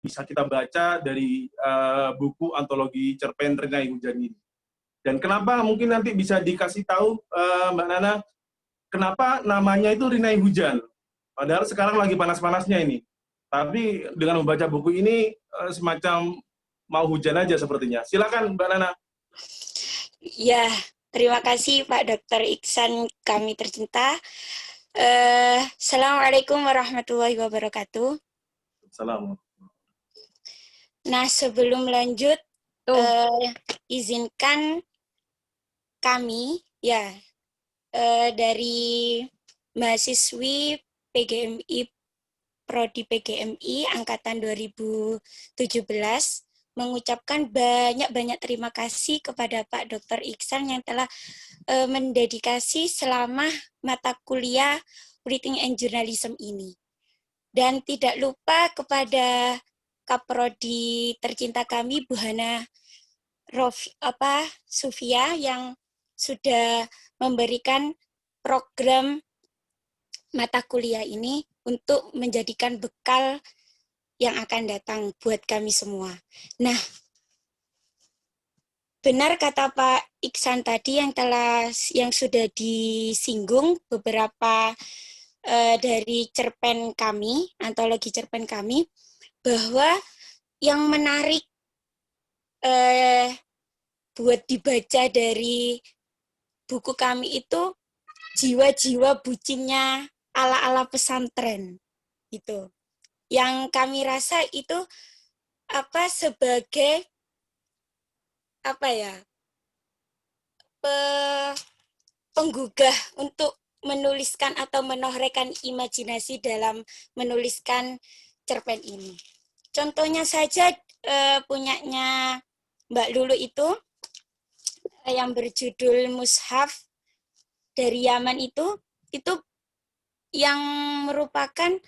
bisa kita baca dari buku antologi cerpen Rinai Hujan ini. Dan kenapa mungkin nanti bisa dikasih tahu Mbak Nana, kenapa namanya itu Rinai Hujan? Padahal sekarang lagi panas-panasnya ini. Tapi dengan membaca buku ini semacam mau hujan aja sepertinya. Silakan Mbak Nana. Ya, terima kasih Pak Dr. Iksan kami tercinta. Assalamualaikum warahmatullahi wabarakatuh. Salam. Nah, sebelum lanjut, izinkan kami dari mahasiswi PGMI Prodi PGMI angkatan 2017 mengucapkan banyak terima kasih kepada Pak Dr. Iksan yang telah mendedikasi selama mata kuliah Writing and Journalism ini. Dan tidak lupa kepada Kaprodi tercinta kami, Bu Hana Sufia, yang sudah memberikan program mata kuliah ini untuk menjadikan bekal yang akan datang buat kami semua. Nah, benar kata Pak Iksan tadi yang sudah disinggung beberapa dari cerpen kami, antologi cerpen kami, bahwa yang menarik buat dibaca dari buku kami itu jiwa-jiwa bucinnya ala-ala pesantren gitu. Yang kami rasa itu sebagai penggugah untuk menuliskan atau menorehkan imajinasi dalam menuliskan cerpen ini. Contohnya saja punyanya Mbak Lulu itu yang berjudul Mushaf dari Yaman itu yang merupakan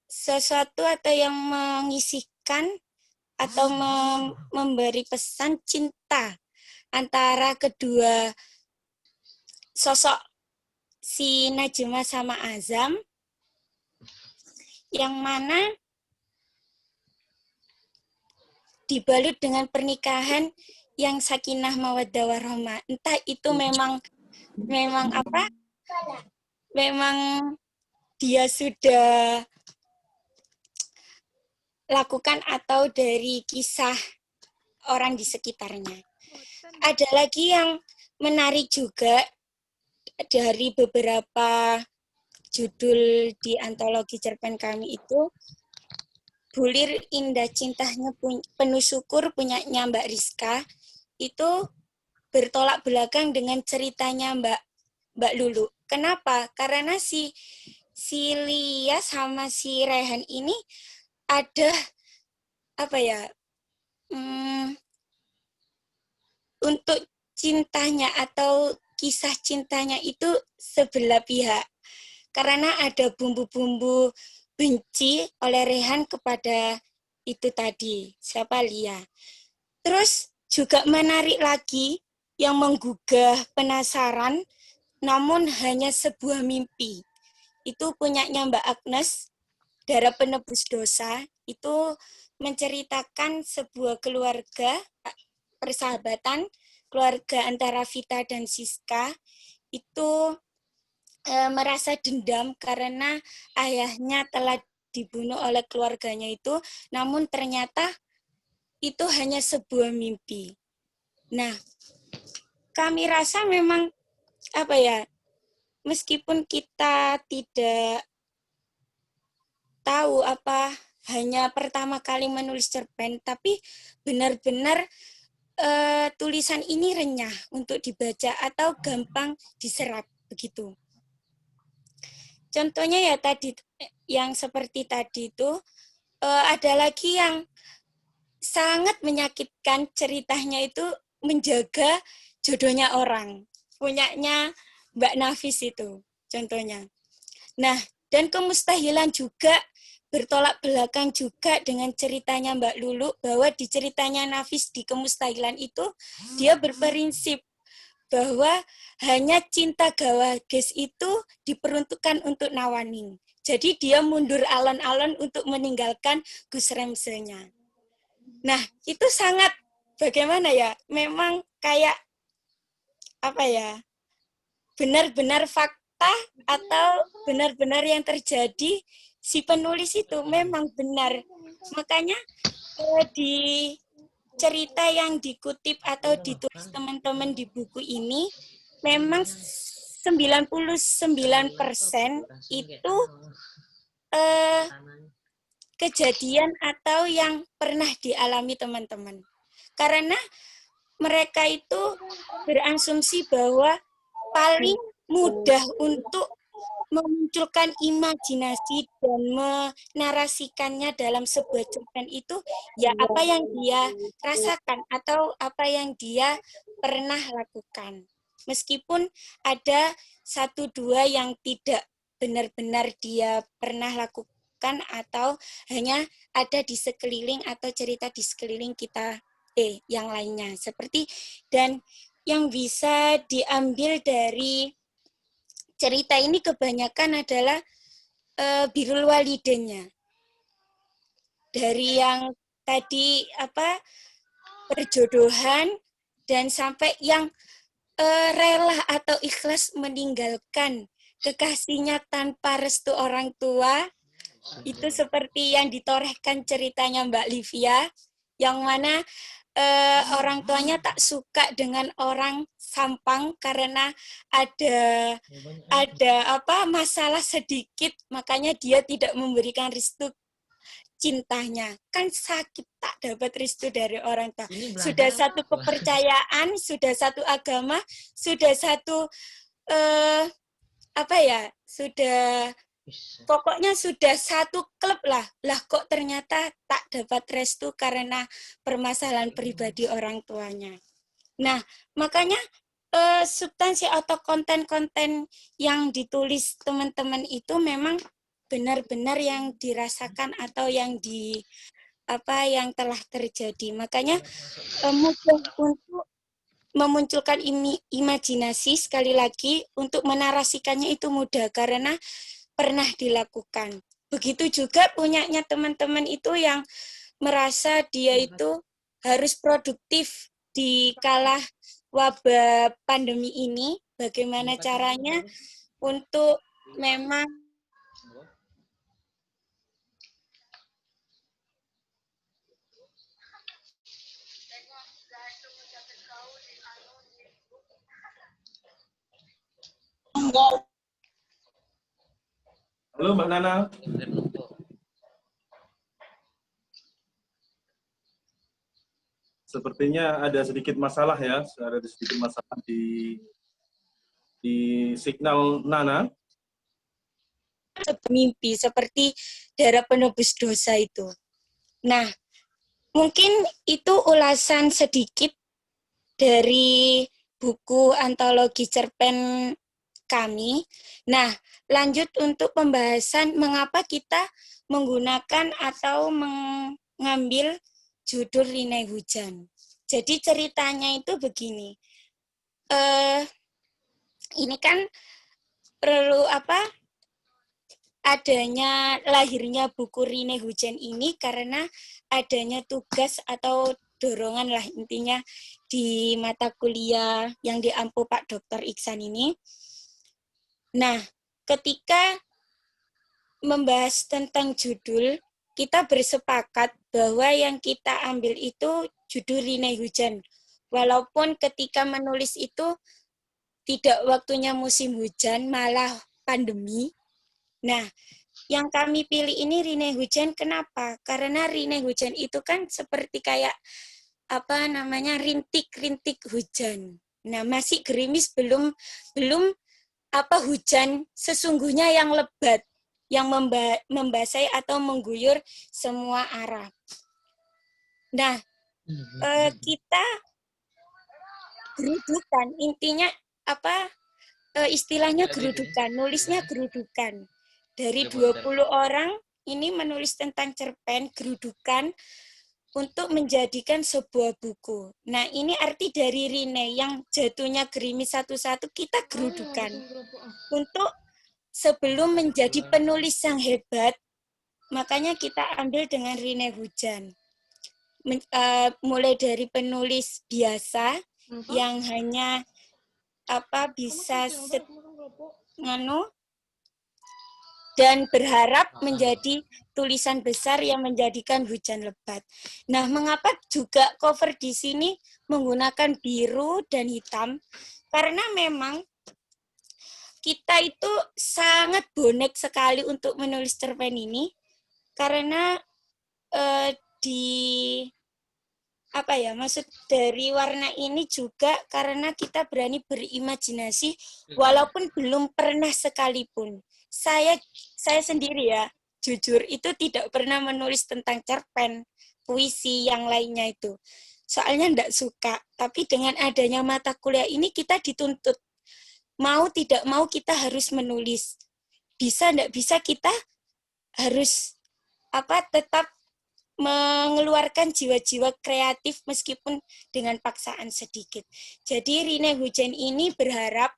sesuatu atau yang mengisikan atau memberi pesan cinta antara kedua sosok si Najma sama Azam, yang mana dibalut dengan pernikahan yang sakinah mawaddah warahmah. Entah itu memang dia sudah lakukan atau dari kisah orang di sekitarnya. Ada lagi yang menarik juga dari beberapa judul di antologi cerpen kami itu, Bulir Indah Cintanya Penuh Syukur punyanya Mbak Rizka, itu bertolak belakang dengan ceritanya Mbak Lulu. Kenapa? Karena si Lia sama si Rehan ini ada untuk cintanya atau kisah cintanya itu sebelah pihak. Karena ada bumbu-bumbu benci oleh Rehan kepada itu tadi, siapa Lia. Terus juga menarik lagi yang menggugah penasaran, namun hanya sebuah mimpi. Itu punyanya Mbak Agnes, Darah Penebus Dosa, itu menceritakan sebuah keluarga, persahabatan, keluarga antara Vita dan Siska, itu merasa dendam karena ayahnya telah dibunuh oleh keluarganya itu, namun ternyata itu hanya sebuah mimpi. Nah, kami rasa memang meskipun kita tidak tahu hanya pertama kali menulis cerpen, tapi benar-benar tulisan ini renyah untuk dibaca atau gampang diserap begitu. Contohnya tadi yang seperti tadi itu, ada lagi yang sangat menyakitkan, ceritanya itu menjaga jodohnya orang, punyanya Mbak Nafis itu contohnya. Nah, dan kemustahilan juga bertolak belakang juga dengan ceritanya Mbak Lulu, bahwa di ceritanya Nafis di kemustahilan itu dia berprinsip bahwa hanya cinta gawages itu diperuntukkan untuk Nawaning. Jadi dia mundur alon-alon untuk meninggalkan Gus Remse-nya. Nah, itu sangat bagaimana ya? Memang kayak apa ya? Benar-benar fakta atau benar-benar yang terjadi si penulis itu memang benar. Makanya di cerita yang dikutip atau ditulis teman-teman di buku ini memang 99% itu kejadian atau yang pernah dialami teman-teman. Karena mereka itu berasumsi bahwa paling mudah untuk memunculkan imajinasi dan menarasikannya dalam sebuah cerpen itu ya apa yang dia rasakan atau apa yang dia pernah lakukan. Meskipun ada satu dua yang tidak benar-benar dia pernah lakukan atau hanya ada di sekeliling atau cerita di sekeliling kita yang lainnya seperti dan yang bisa diambil dari cerita ini kebanyakan adalah birrul walidennya. Dari yang tadi apa perjodohan dan sampai yang rela atau ikhlas meninggalkan kekasihnya tanpa restu orang tua. Itu seperti yang ditorehkan ceritanya Mbak Livia, yang mana orang tuanya tak suka dengan orang Sampang karena ada masalah sedikit, makanya dia tidak memberikan restu cintanya. Kan sakit tak dapat restu dari orang tua. Sudah satu kepercayaan, sudah satu agama, sudah satu sudah pokoknya sudah satu klub lah kok ternyata tak dapat restu karena permasalahan pribadi orang tuanya. Nah, makanya substansi atau konten-konten yang ditulis teman-teman itu memang benar-benar yang dirasakan atau yang yang telah terjadi. Makanya mudah untuk memunculkan imajinasi sekali lagi untuk menarasikannya itu mudah karena pernah dilakukan. Begitu juga punyanya teman-teman itu yang merasa dia itu harus produktif di kala wabah pandemi ini. Bagaimana caranya untuk memang Halo Mbak Nana. Sepertinya ada sedikit masalah ya, ada sedikit masalah di signal Nana. Mimpi seperti darah penebus dosa itu. Nah, mungkin itu ulasan sedikit dari buku antologi cerpen kami. Nah, lanjut untuk pembahasan mengapa kita menggunakan atau mengambil judul Rinai Hujan. Jadi ceritanya itu begini. Ini kan perlu adanya lahirnya buku Rinai Hujan ini karena adanya tugas atau dorongan lah intinya di mata kuliah yang diampu Pak Dr. Iksan ini. Nah, ketika membahas tentang judul, kita bersepakat bahwa yang kita ambil itu judul Rinai Hujan. Walaupun ketika menulis itu tidak waktunya musim hujan, malah pandemi. Nah, yang kami pilih ini Rinai Hujan, kenapa? Karena Rinai Hujan itu kan seperti kayak rintik-rintik hujan. Nah, masih gerimis, belum hujan sesungguhnya yang lebat, yang membasahi atau mengguyur semua arah. Nah, kita gerudukan, intinya istilahnya gerudukan, nulisnya gerudukan. Dari 20 orang ini menulis tentang cerpen, gerudukan, untuk menjadikan sebuah buku. Nah, ini arti dari Rinai yang jatuhnya gerimis satu-satu, kita gerudukan. Untuk sebelum menjadi penulis yang hebat, makanya kita ambil dengan Rine Hujan. Mulai dari penulis biasa yang hanya bisa dan berharap menjadi tulisan besar yang menjadikan hujan lebat. Nah, mengapa juga cover di sini menggunakan biru dan hitam? Karena memang kita itu sangat bonek sekali untuk menulis cerpen ini, karena maksud dari warna ini juga karena kita berani berimajinasi walaupun belum pernah sekalipun. Saya sendiri ya, jujur itu tidak pernah menulis tentang cerpen, puisi yang lainnya itu. Soalnya enggak suka, tapi dengan adanya mata kuliah ini kita dituntut. Mau tidak mau kita harus menulis. Bisa enggak bisa kita harus tetap mengeluarkan jiwa-jiwa kreatif meskipun dengan paksaan sedikit. Jadi Rine Hujan ini berharap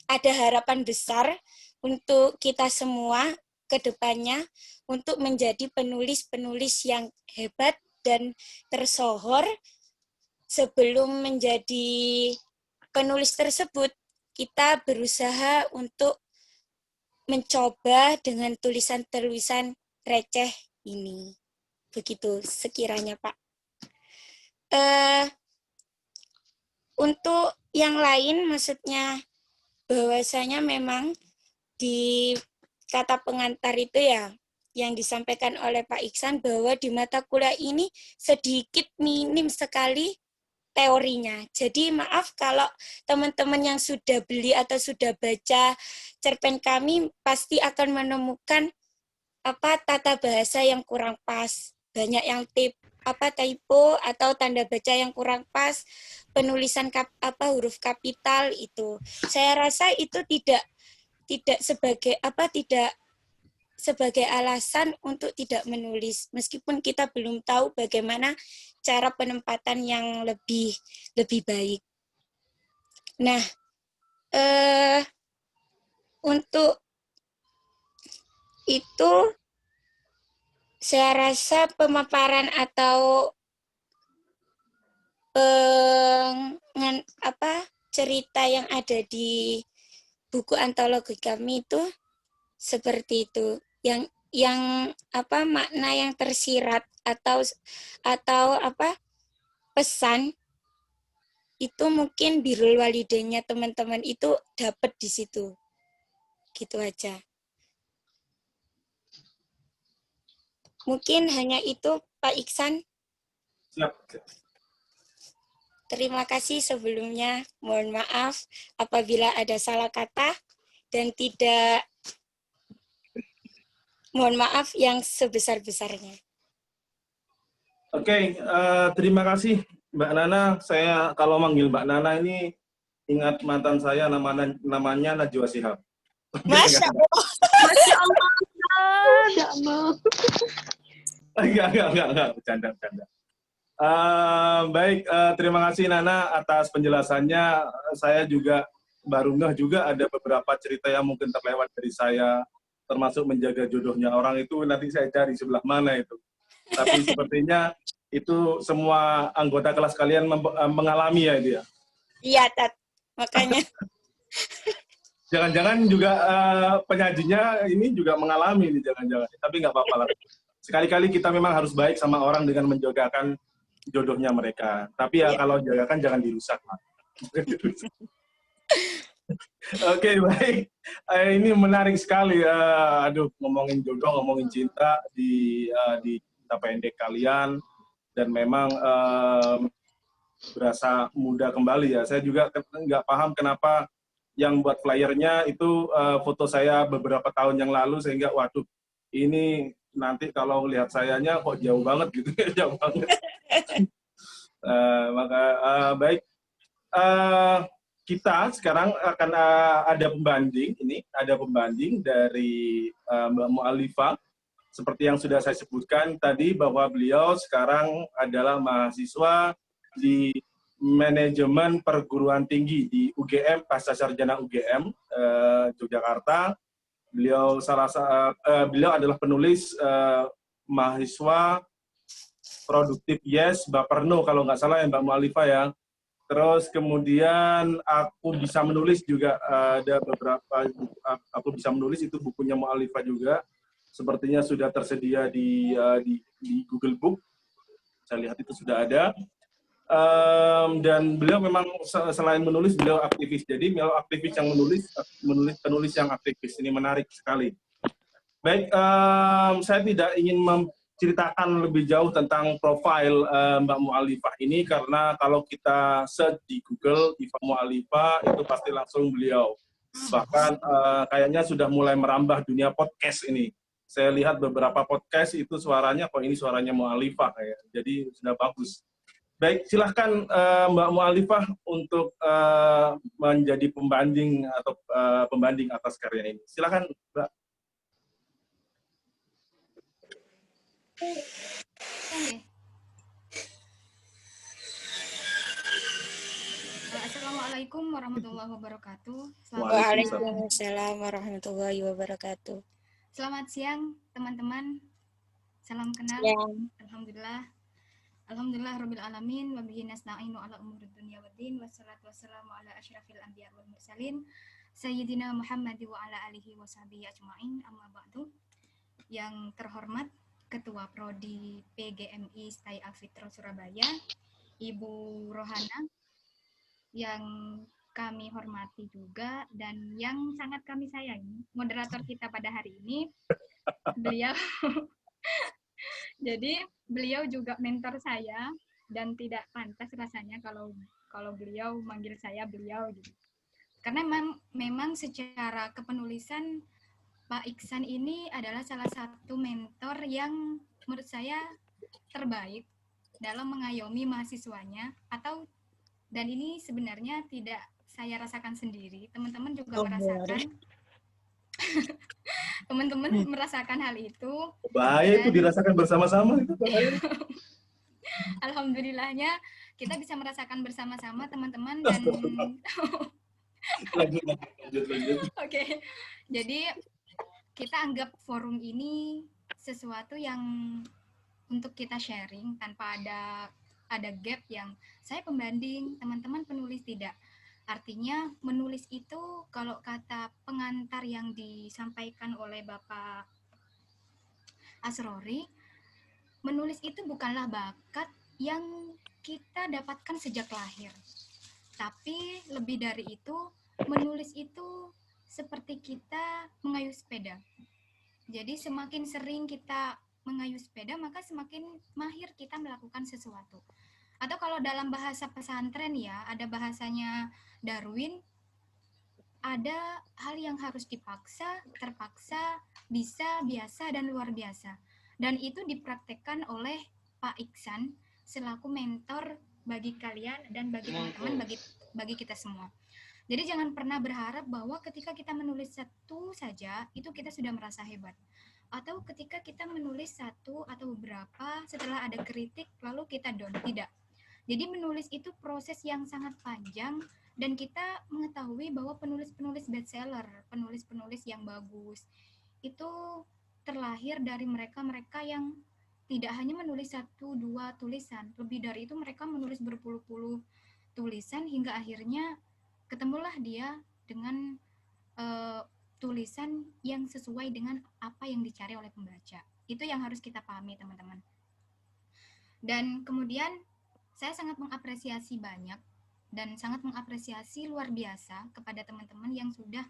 ada harapan besar untuk kita semua ke depannya untuk menjadi penulis-penulis yang hebat dan tersohor. Sebelum menjadi penulis tersebut, kita berusaha untuk mencoba dengan tulisan-tulisan receh ini. Begitu sekiranya, Pak. Untuk yang lain, maksudnya bahwasanya memang di kata pengantar itu ya, yang disampaikan oleh Pak Iksan bahwa di mata kuliah ini sedikit minim sekali teorinya. Jadi maaf kalau teman-teman yang sudah beli atau sudah baca cerpen kami pasti akan menemukan tata bahasa yang kurang pas, banyak yang typo atau tanda baca yang kurang pas, penulisan huruf kapital itu. Saya rasa itu tidak sebagai alasan untuk tidak menulis, meskipun kita belum tahu bagaimana cara penempatan yang lebih baik. Nah, untuk itu saya rasa pemaparan atau cerita yang ada di buku antologi kami itu seperti itu. Yang makna yang tersirat atau pesan itu mungkin birrul walidainnya teman-teman itu dapat di situ. Gitu aja. Mungkin hanya itu, Pak Iksan. Siap. Terima kasih sebelumnya. Mohon maaf apabila ada salah kata dan tidak mohon maaf yang sebesar-besarnya. Oke, terima kasih Mbak Nana. Saya kalau manggil Mbak Nana ini ingat mantan saya namanya Najwa Shihab. Masya Allah. Masya Allah. Masya Allah. Enggak, bercanda. Baik, terima kasih Nana atas penjelasannya. Saya juga baru ngeh juga ada beberapa cerita yang mungkin terlewat dari saya, termasuk menjaga jodohnya orang itu nanti saya cari sebelah mana itu. Tapi sepertinya itu semua anggota kelas kalian mengalami ya dia. Iya, Tat. Makanya. Jangan-jangan juga penyajinya ini juga mengalami nih, jangan-jangan. Tapi nggak apa-apa lah. Sekali-kali kita memang harus baik sama orang dengan menjagakan jodohnya mereka. Tapi ya kalau jagakan jangan dirusak. Oke, baik. Ini menarik sekali. Ngomongin jodoh, ngomongin cinta di cerita pendek kalian. Dan memang berasa muda kembali ya. Saya juga nggak paham kenapa yang buat flyernya itu foto saya beberapa tahun yang lalu, sehingga waduh, ini nanti kalau lihat sayanya kok jauh banget gitu. Jauh banget. Baik. Kita sekarang akan ada pembanding dari Mbak Mu'alifah. Seperti yang sudah saya sebutkan tadi bahwa beliau sekarang adalah mahasiswa di manajemen perguruan tinggi di UGM, Pasca Sarjana UGM Yogyakarta, Beliau adalah penulis mahasiswa produktif Yes, Baperno kalau nggak salah ya Mbak Mu'alifah ya. Terus kemudian aku bisa menulis juga, ada beberapa aku bisa menulis, itu bukunya Mu'alifah juga. Sepertinya sudah tersedia di Google Book. Saya lihat itu sudah ada. Dan beliau memang selain menulis, beliau aktivis. Jadi beliau aktivis yang penulis yang aktivis. Ini menarik sekali. Baik, saya tidak ingin menceritakan lebih jauh tentang profil Mbak Mu'alifah ini, karena kalau kita search di Google Iva Mu'alifah itu pasti langsung beliau. Bahkan kayaknya sudah mulai merambah dunia podcast ini. Saya lihat beberapa podcast itu suaranya, kok ini suaranya Mu'alifah kayak. Jadi sudah bagus. Baik, silahkan Mbak Mu'alifah untuk menjadi pembanding atau pembanding atas karya ini. Silahkan Mbak. Assalamualaikum warahmatullahi wabarakatuh. Waalaikumsalam warahmatullahi wabarakatuh. Selamat siang teman-teman. Salam kenal. Ya. Alhamdulillah rabbil alamin wa bihi nasta'inu ala umuri dunya waddin wassalatu wassalamu ala asyrafil anbiya wal mursalin sayyidina Muhammad wa ala alihi wa sahbihi ajmain, amma ba'du. Yang terhormat Ketua Prodi PGMI STAI Alfitra Surabaya, Ibu Rohana, yang kami hormati juga dan yang sangat kami sayangi, moderator kita pada hari ini, beliau. Jadi beliau juga mentor saya dan tidak pantas rasanya kalau beliau manggil saya beliau gitu. Karena memang secara kepenulisan Pak Iksan ini adalah salah satu mentor yang menurut saya terbaik dalam mengayomi mahasiswanya, dan ini sebenarnya tidak saya rasakan sendiri, teman-teman juga merasakan. Teman-teman merasakan hal itu. Bahaya itu dirasakan bersama-sama itu bahaya. Alhamdulillahnya kita bisa merasakan bersama-sama teman-teman dan lanjut. Oke. Jadi kita anggap forum ini sesuatu yang untuk kita sharing tanpa ada gap yang saya pembanding, teman-teman penulis, tidak. Artinya menulis itu kalau kata pengantar yang disampaikan oleh Bapak Asrori, menulis itu bukanlah bakat yang kita dapatkan sejak lahir. Tapi lebih dari itu, menulis itu seperti kita mengayuh sepeda. Jadi semakin sering kita mengayuh sepeda, maka semakin mahir kita melakukan sesuatu. Atau kalau dalam bahasa pesantren ya, ada bahasanya Darwin, ada hal yang harus dipaksa, terpaksa, bisa, biasa, dan luar biasa. Dan itu dipraktekkan oleh Pak Iksan selaku mentor bagi kalian dan bagi teman-teman, bagi kita semua. Jadi jangan pernah berharap bahwa ketika kita menulis satu saja, itu kita sudah merasa hebat. Atau ketika kita menulis satu atau beberapa, setelah ada kritik, lalu kita down. Tidak. Jadi menulis itu proses yang sangat panjang, dan kita mengetahui bahwa penulis-penulis bestseller, penulis-penulis yang bagus, itu terlahir dari mereka-mereka yang tidak hanya menulis satu, dua tulisan. Lebih dari itu mereka menulis berpuluh-puluh tulisan hingga akhirnya ketemulah dia dengan tulisan yang sesuai dengan apa yang dicari oleh pembaca. Itu yang harus kita pahami, teman-teman. Dan kemudian saya sangat mengapresiasi banyak dan sangat mengapresiasi luar biasa kepada teman-teman yang sudah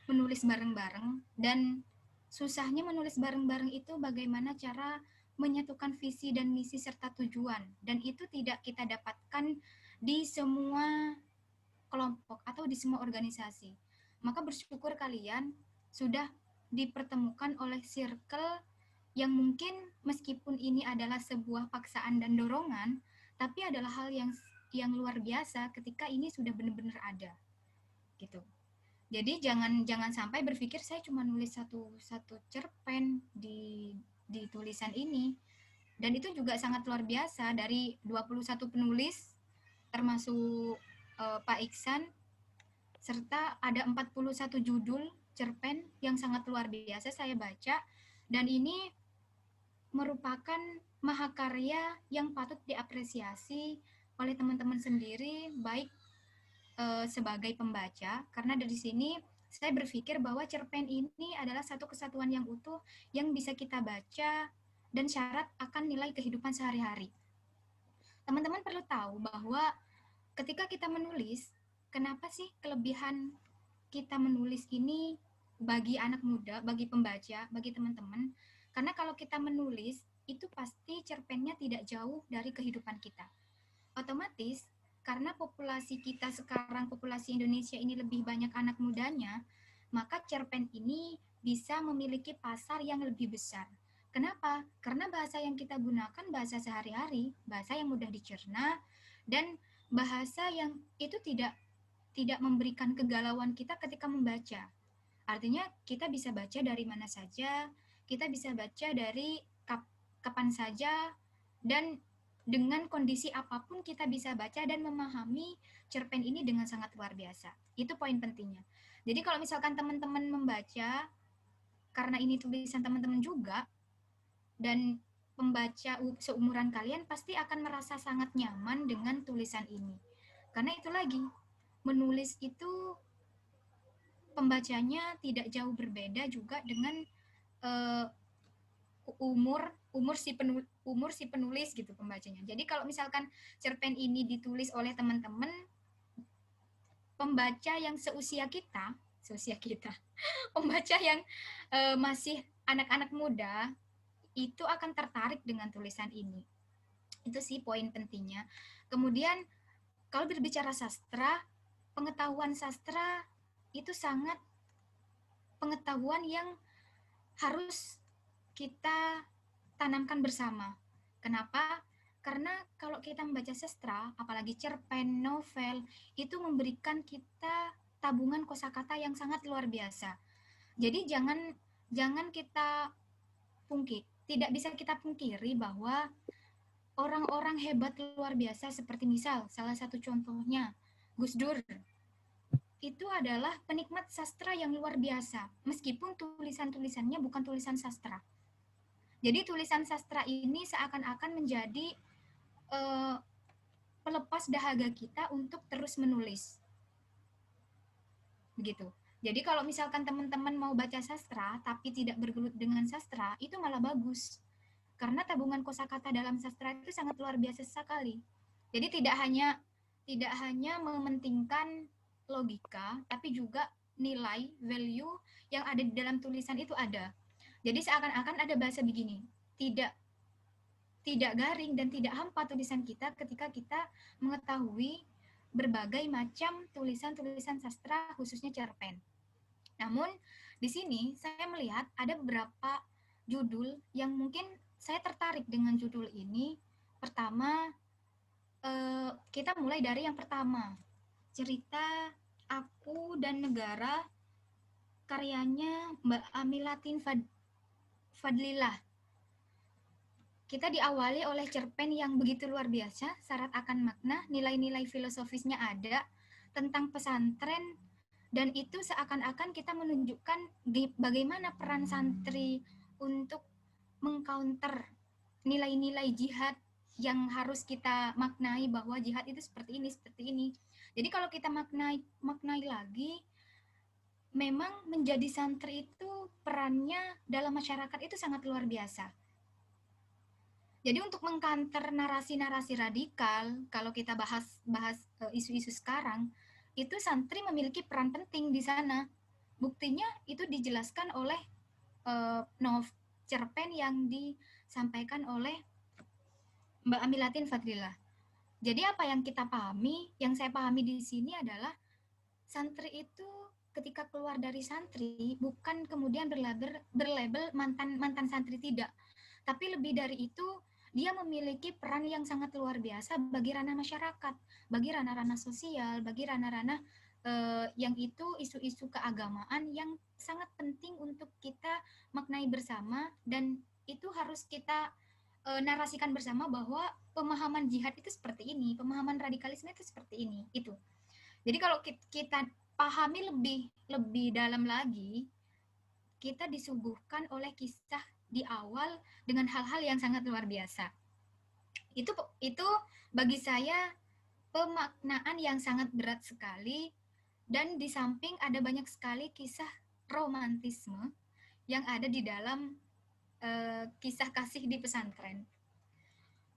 menulis bareng-bareng. Dan susahnya menulis bareng-bareng itu bagaimana cara menyatukan visi dan misi serta tujuan. Dan itu tidak kita dapatkan di semua kelompok atau di semua organisasi. Maka bersyukur kalian sudah dipertemukan oleh circle yang mungkin meskipun ini adalah sebuah paksaan dan dorongan, tapi adalah hal yang luar biasa ketika ini sudah benar-benar ada, gitu. Jadi jangan sampai berpikir saya cuma nulis satu cerpen di tulisan ini, dan itu juga sangat luar biasa. Dari 21 penulis termasuk Pak Iksan, serta ada 41 judul cerpen yang sangat luar biasa saya baca, dan ini merupakan mahakarya yang patut diapresiasi oleh teman-teman sendiri, baik sebagai pembaca, karena dari sini saya berpikir bahwa cerpen ini adalah satu kesatuan yang utuh yang bisa kita baca dan syarat akan nilai kehidupan sehari-hari. Teman-teman perlu tahu bahwa ketika kita menulis, kenapa sih kelebihan kita menulis ini bagi anak muda, bagi pembaca, bagi teman-teman? Karena kalau kita menulis, itu pasti cerpennya tidak jauh dari kehidupan kita. Otomatis, karena populasi kita sekarang, populasi Indonesia ini lebih banyak anak mudanya, maka cerpen ini bisa memiliki pasar yang lebih besar. Kenapa? Karena bahasa yang kita gunakan bahasa sehari-hari, bahasa yang mudah dicerna, dan bahasa yang itu tidak memberikan kegalauan kita ketika membaca. Artinya kita bisa baca dari mana saja, kita bisa baca dari kapan saja, dan dengan kondisi apapun kita bisa baca dan memahami cerpen ini dengan sangat luar biasa. Itu poin pentingnya. Jadi kalau misalkan teman-teman membaca, karena ini tulisan teman-teman juga, dan pembaca seumuran kalian pasti akan merasa sangat nyaman dengan tulisan ini. Karena itu lagi, menulis itu pembacanya tidak jauh berbeda juga dengan umur si penulis gitu pembacanya. Jadi kalau misalkan cerpen ini ditulis oleh teman-teman pembaca yang seusia kita, pembaca yang masih anak-anak muda itu akan tertarik dengan tulisan ini. Itu sih poin pentingnya. Kemudian kalau berbicara sastra, pengetahuan sastra itu sangat pengetahuan yang harus kita tanamkan bersama. Kenapa? Karena kalau kita membaca sastra, apalagi cerpen, novel, itu memberikan kita tabungan kosakata yang sangat luar biasa. Jadi jangan kita tidak bisa kita pungkiri bahwa orang-orang hebat luar biasa seperti misal salah satu contohnya Gus Dur itu adalah penikmat sastra yang luar biasa meskipun tulisan-tulisannya bukan tulisan sastra. Jadi tulisan sastra ini seakan-akan menjadi pelepas dahaga kita untuk terus menulis. Begitu. Jadi kalau misalkan teman-teman mau baca sastra tapi tidak bergelut dengan sastra, itu malah bagus. Karena tabungan kosakata dalam sastra itu sangat luar biasa sekali. Jadi tidak hanya mementingkan logika, tapi juga nilai, value yang ada di dalam tulisan itu ada. Jadi seakan-akan ada bahasa begini, tidak garing dan tidak hampa tulisan kita ketika kita mengetahui berbagai macam tulisan-tulisan sastra khususnya cerpen. Namun di sini saya melihat ada beberapa judul yang mungkin saya tertarik dengan judul ini. Pertama, kita mulai dari yang pertama, cerita Aku dan Negara, karyanya Mbak Amilatin Fadlilah. Kita diawali oleh cerpen yang begitu luar biasa, syarat akan makna, nilai-nilai filosofisnya ada, tentang pesantren, dan itu seakan-akan kita menunjukkan bagaimana peran santri untuk mengcounter nilai-nilai jihad yang harus kita maknai bahwa jihad itu seperti ini. Jadi kalau kita maknai lagi, memang menjadi santri itu perannya dalam masyarakat itu sangat luar biasa. Jadi untuk mengcounter narasi-narasi radikal, kalau kita bahas isu-isu sekarang, itu santri memiliki peran penting di sana. Buktinya itu dijelaskan oleh cerpen yang disampaikan oleh Mbak Amilatin Fadlilah. Jadi apa yang kita pahami, yang saya pahami di sini adalah santri itu ketika keluar dari santri bukan kemudian berlabel mantan santri, tidak. Tapi lebih dari itu, dia memiliki peran yang sangat luar biasa bagi ranah masyarakat, bagi ranah-ranah sosial, bagi ranah-ranah yang itu isu-isu keagamaan yang sangat penting untuk kita maknai bersama, dan itu harus kita narasikan bersama bahwa pemahaman jihad itu seperti ini, pemahaman radikalisme itu seperti ini. Itu. Jadi kalau kita pahami lebih dalam lagi, kita disuguhkan oleh kisah di awal dengan hal-hal yang sangat luar biasa. Itu bagi saya pemaknaan yang sangat berat sekali, dan di samping ada banyak sekali kisah romantisme yang ada di dalam kisah kasih di pesantren.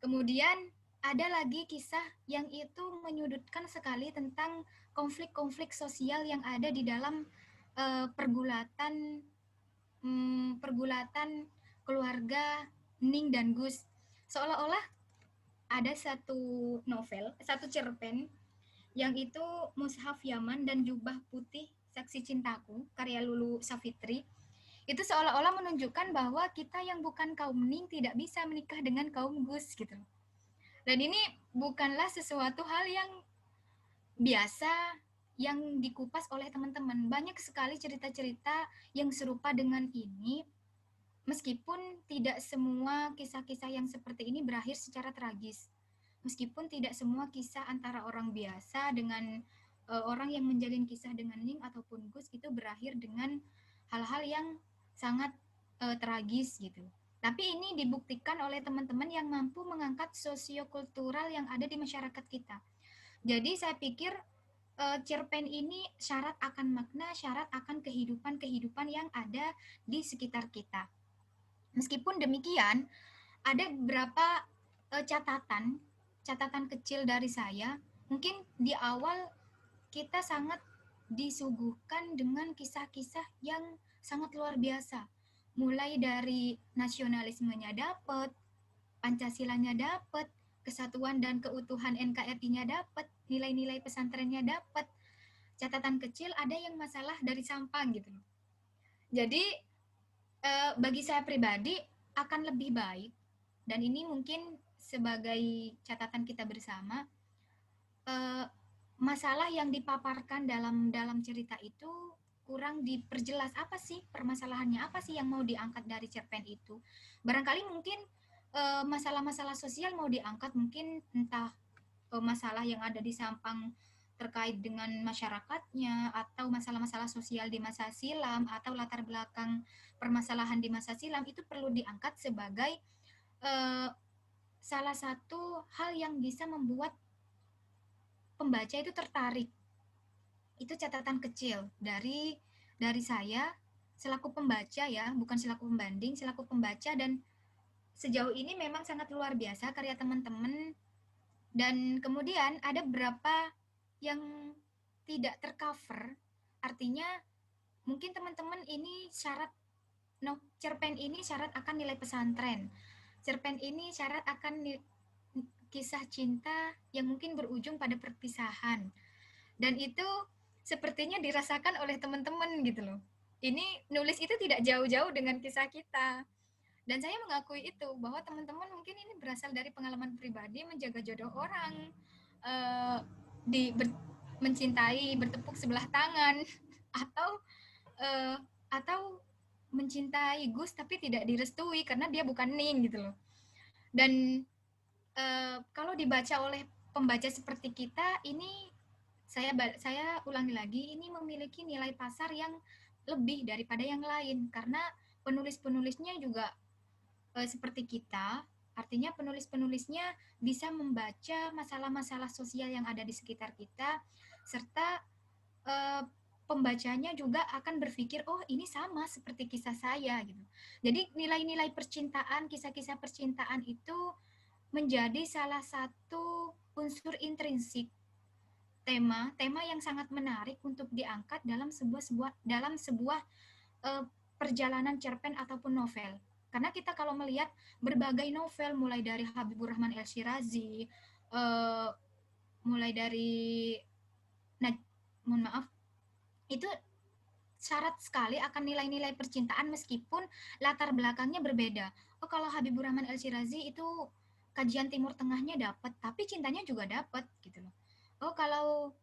Kemudian ada lagi kisah yang itu menyudutkan sekali tentang konflik-konflik sosial yang ada di dalam pergulatan keluarga Ning dan Gus. Seolah-olah ada satu novel, satu cerpen yang itu Mushaf Yaman dan Jubah Putih Saksi Cintaku karya Lulu Safitri. Itu seolah-olah menunjukkan bahwa kita yang bukan kaum Ning tidak bisa menikah dengan kaum Gus gitu. Dan ini bukanlah sesuatu hal yang biasa yang dikupas oleh teman-teman. Banyak sekali cerita-cerita yang serupa dengan ini, meskipun tidak semua kisah-kisah yang seperti ini berakhir secara tragis. Meskipun tidak semua kisah antara orang biasa dengan orang yang menjalin kisah dengan Ning ataupun Gus itu berakhir dengan hal-hal yang sangat tragis gitu. Tapi ini dibuktikan oleh teman-teman yang mampu mengangkat sosiokultural yang ada di masyarakat kita. Jadi saya pikir cerpen ini syarat akan makna, syarat akan kehidupan-kehidupan yang ada di sekitar kita. Meskipun demikian, ada beberapa catatan kecil dari saya. Mungkin di awal kita sangat disuguhkan dengan kisah-kisah yang sangat luar biasa. Mulai dari nasionalismenya dapat, Pancasilanya dapat, kesatuan dan keutuhan NKRI-nya dapat, nilai-nilai pesantrennya dapat. Catatan kecil ada yang masalah dari Sampang gitu loh. Jadi bagi saya pribadi akan lebih baik, dan ini mungkin sebagai catatan kita bersama, masalah yang dipaparkan dalam cerita itu kurang diperjelas. Apa sih permasalahannya, apa sih yang mau diangkat dari cerpen itu. Barangkali mungkin masalah-masalah sosial mau diangkat, mungkin entah masalah yang ada di Sampang terkait dengan masyarakatnya, atau masalah-masalah sosial di masa silam, atau latar belakang permasalahan di masa silam, itu perlu diangkat sebagai salah satu hal yang bisa membuat pembaca itu tertarik. Itu catatan kecil dari saya selaku pembaca ya, bukan selaku pembanding, selaku pembaca. Dan sejauh ini memang sangat luar biasa karya teman-teman. Dan kemudian ada beberapa yang tidak tercover, artinya mungkin teman-teman ini syarat, cerpen ini syarat akan nilai pesantren, cerpen ini syarat akan kisah cinta yang mungkin berujung pada perpisahan, dan itu sepertinya dirasakan oleh teman-teman gitu loh. Ini nulis itu tidak jauh-jauh dengan kisah kita. Dan saya mengakui itu, bahwa teman-teman mungkin ini berasal dari pengalaman pribadi menjaga jodoh orang, mencintai bertepuk sebelah tangan, atau mencintai Gus tapi tidak direstui karena dia bukan Ning gitu loh. Dan kalau dibaca oleh pembaca seperti kita, ini saya ulangi lagi, ini memiliki nilai pasar yang lebih daripada yang lain, karena penulis-penulisnya juga seperti kita, artinya penulis-penulisnya bisa membaca masalah-masalah sosial yang ada di sekitar kita, serta pembacanya juga akan berpikir, oh ini sama seperti kisah saya gitu. Jadi nilai-nilai percintaan, kisah-kisah percintaan itu menjadi salah satu unsur intrinsik, tema yang sangat menarik untuk diangkat dalam sebuah perjalanan cerpen ataupun novel. Karena kita kalau melihat berbagai novel, mulai dari Habibur Rahman El-Shirazi, mulai dari itu syarat sekali akan nilai-nilai percintaan meskipun latar belakangnya berbeda. Oh, kalau Habibur Rahman El-Shirazi itu kajian Timur Tengahnya dapat, tapi cintanya juga dapat gitu loh. Oh, kalau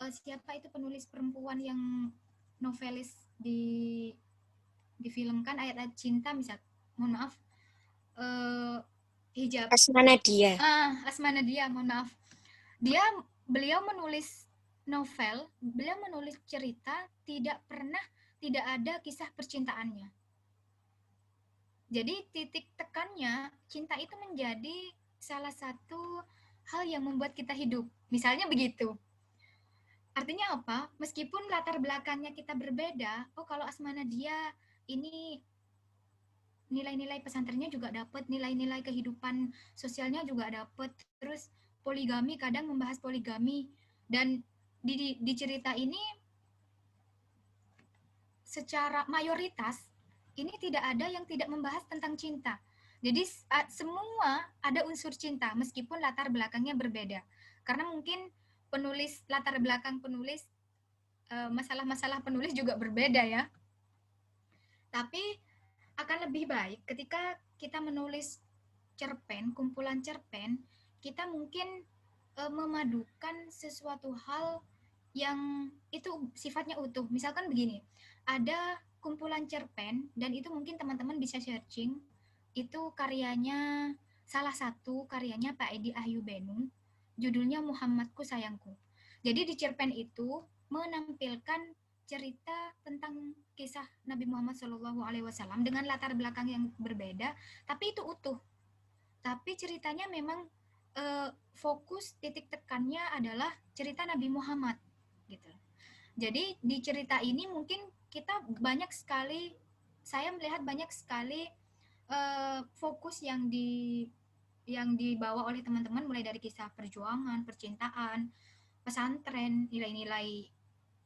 siapa itu penulis perempuan yang novelis difilmkan Ayat-Ayat Cinta misal, hijab Asma Nadia. Asma Nadia, mohon maaf. Beliau menulis novel, beliau menulis cerita tidak ada kisah percintaannya. Jadi titik tekannya, cinta itu menjadi salah satu hal yang membuat kita hidup. Misalnya begitu. Artinya apa? Meskipun latar belakangnya kita berbeda, oh kalau Asma Nadia ini nilai-nilai pesantrennya juga dapat, nilai-nilai kehidupan sosialnya juga dapat, terus poligami, kadang membahas poligami, dan di cerita ini secara mayoritas ini tidak ada yang tidak membahas tentang cinta. Jadi semua ada unsur cinta meskipun latar belakangnya berbeda. Karena mungkin latar belakang penulis, masalah-masalah penulis juga berbeda ya. Tapi akan lebih baik ketika kita menulis cerpen, kumpulan cerpen, kita mungkin memadukan sesuatu hal yang itu sifatnya utuh. Misalkan begini, ada kumpulan cerpen, dan itu mungkin teman-teman bisa searching, itu karyanya, salah satu karyanya Pak Edi Ahyubenu, judulnya Muhammadku Sayangku. Jadi di cerpen itu menampilkan cerita tentang kisah Nabi Muhammad SAW dengan latar belakang yang berbeda, tapi itu utuh. Tapi ceritanya memang fokus titik tekannya adalah cerita Nabi Muhammad gitu. Jadi di cerita ini mungkin kita banyak sekali, saya melihat banyak sekali fokus yang dibawa oleh teman-teman, mulai dari kisah perjuangan, percintaan, pesantren, nilai-nilai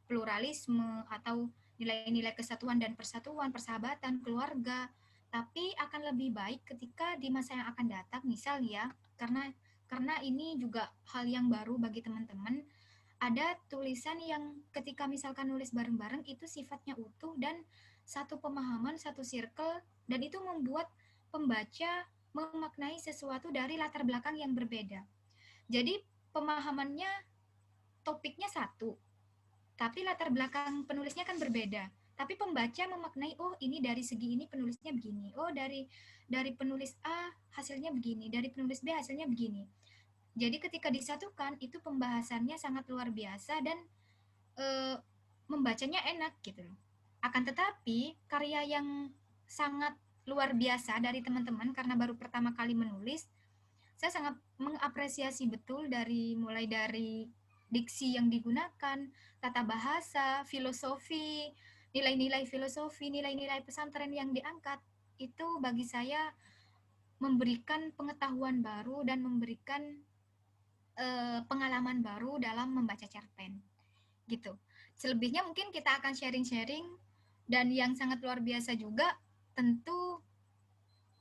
pluralisme, atau nilai-nilai kesatuan dan persatuan, persahabatan, keluarga. Tapi akan lebih baik ketika di masa yang akan datang, misal ya, karena ini juga hal yang baru bagi teman-teman, ada tulisan yang ketika misalkan nulis bareng-bareng itu sifatnya utuh dan satu pemahaman, satu circle, dan itu membuat pembaca memaknai sesuatu dari latar belakang yang berbeda. Jadi pemahamannya, topiknya satu, tapi latar belakang penulisnya kan berbeda. Tapi pembaca memaknai, oh ini dari segi ini penulisnya begini, oh dari penulis A hasilnya begini, dari penulis B hasilnya begini. Jadi ketika disatukan itu pembahasannya sangat luar biasa dan membacanya enak gitu. Akan tetapi karya yang sangat luar biasa dari teman-teman karena baru pertama kali menulis, saya sangat mengapresiasi betul mulai dari diksi yang digunakan, tata bahasa, filosofi, nilai-nilai filosofi, nilai-nilai pesantren yang diangkat, itu bagi saya memberikan pengetahuan baru dan memberikan pengalaman baru dalam membaca cerpen. Gitu. Selebihnya mungkin kita akan sharing-sharing, dan yang sangat luar biasa juga tentu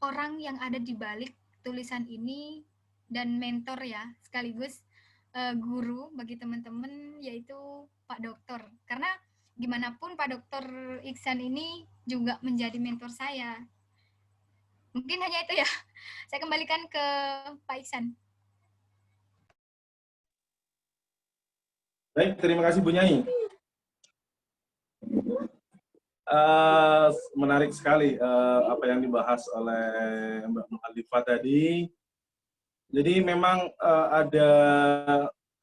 orang yang ada di balik tulisan ini dan mentor ya, sekaligus guru bagi teman-teman, yaitu Pak Dokter. Karena gimana pun Pak Dokter Iksan ini juga menjadi mentor saya. Mungkin hanya itu ya. Saya kembalikan ke Pak Iksan. Baik, terima kasih Bu Nyai. Menarik sekali apa yang dibahas oleh Mbak Muhalifah tadi. Jadi memang ada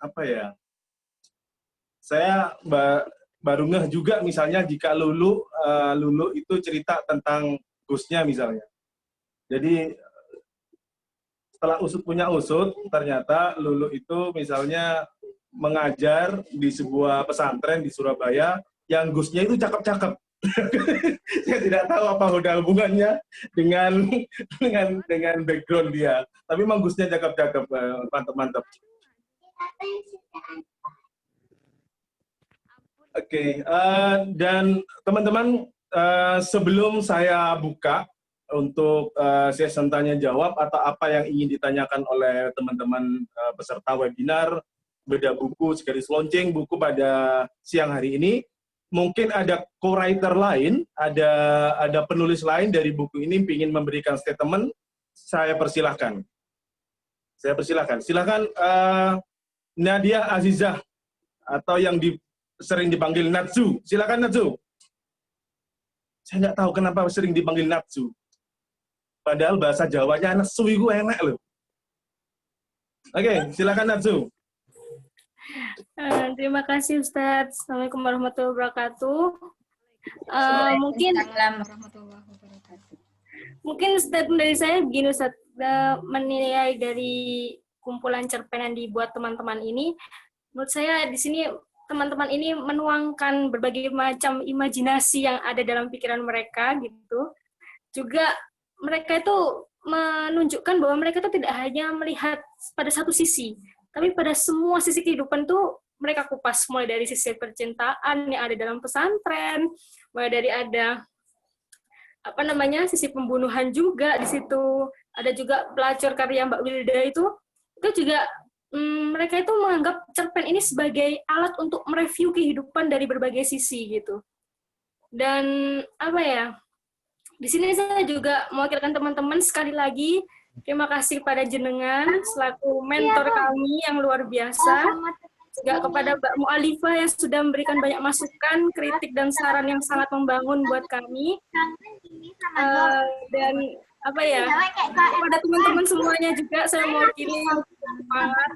apa ya? Saya baru ngeh juga misalnya jika Lulu itu cerita tentang Gusnya misalnya. Jadi setelah usut punya usut, ternyata Lulu itu misalnya mengajar di sebuah pesantren di Surabaya yang Gusnya itu cakep-cakep. Saya tidak tahu apa hubungannya dengan background dia. Tapi memang Gusnya cakep-cakep, mantap-mantap. Oke, dan teman-teman, sebelum saya buka untuk sesi tanya jawab atau apa yang ingin ditanyakan oleh teman-teman peserta webinar Beda Buku Segaris Launching buku pada siang hari ini, mungkin ada co-writer lain, ada penulis lain dari buku ini ingin memberikan statement, saya persilahkan. Silakan Nadia Azizah atau yang sering dipanggil Natsu. Silakan Natsu. Saya nggak tahu kenapa sering dipanggil Natsu. Padahal bahasa Jawanya Natsu itu enak loh. Oke, silakan Natsu. Terima kasih Ustadz. Assalamualaikum warahmatullahi wabarakatuh. Mungkin Warahmatullahi wabarakatuh. statement dari saya begini Ustadz, menilai dari kumpulan cerpen yang dibuat teman-teman ini, menurut saya di sini teman-teman ini menuangkan berbagai macam imajinasi yang ada dalam pikiran mereka gitu. Juga mereka itu menunjukkan bahwa mereka itu tidak hanya melihat pada satu sisi, tapi pada semua sisi kehidupan tuh mereka kupas, mulai dari sisi percintaan yang ada dalam pesantren, mulai dari ada sisi pembunuhan juga di situ, ada juga pelacur karya Mbak Wilda itu juga mereka itu menganggap cerpen ini sebagai alat untuk mereview kehidupan dari berbagai sisi gitu. Dan di sini saya juga mewakilkan teman-teman sekali lagi terima kasih pada jenengan selaku mentor kami yang luar biasa. Juga kepada Mbak Mu'alifah yang sudah memberikan banyak masukan, kritik dan saran yang sangat membangun buat kami. Dan kepada teman-teman semuanya juga saya mewakili semangat